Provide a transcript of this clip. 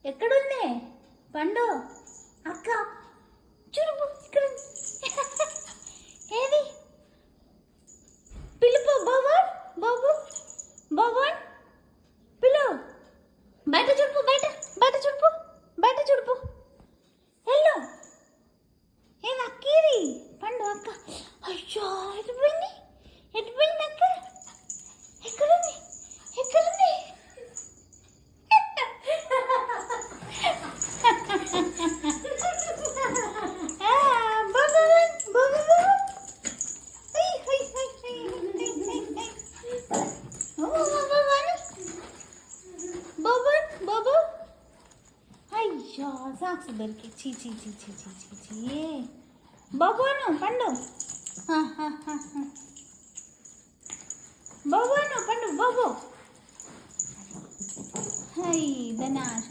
ఎక్కడుంది పండు అక్క? చూడు ఇక్కడ ఏది? పిలుపు బాబన్, బాబు బాబన్ పిలు. బయట చూడుపు, బయట బయట చూడుపు, బయట చూడుపు. హలో ఏది అక్కేది? పండు అక్క. అయ్యో ఎటు పోయింది? ఎటు పోయింది అక్క? ఎక్కడుంది? ఎక్కడుంది? అయ్యో సాక్స్ దొరికి చీ చీ చీ చీ చీ చీ చీ. బాబోను పండు, బాబోను పండు బాబు. హై ధనాశ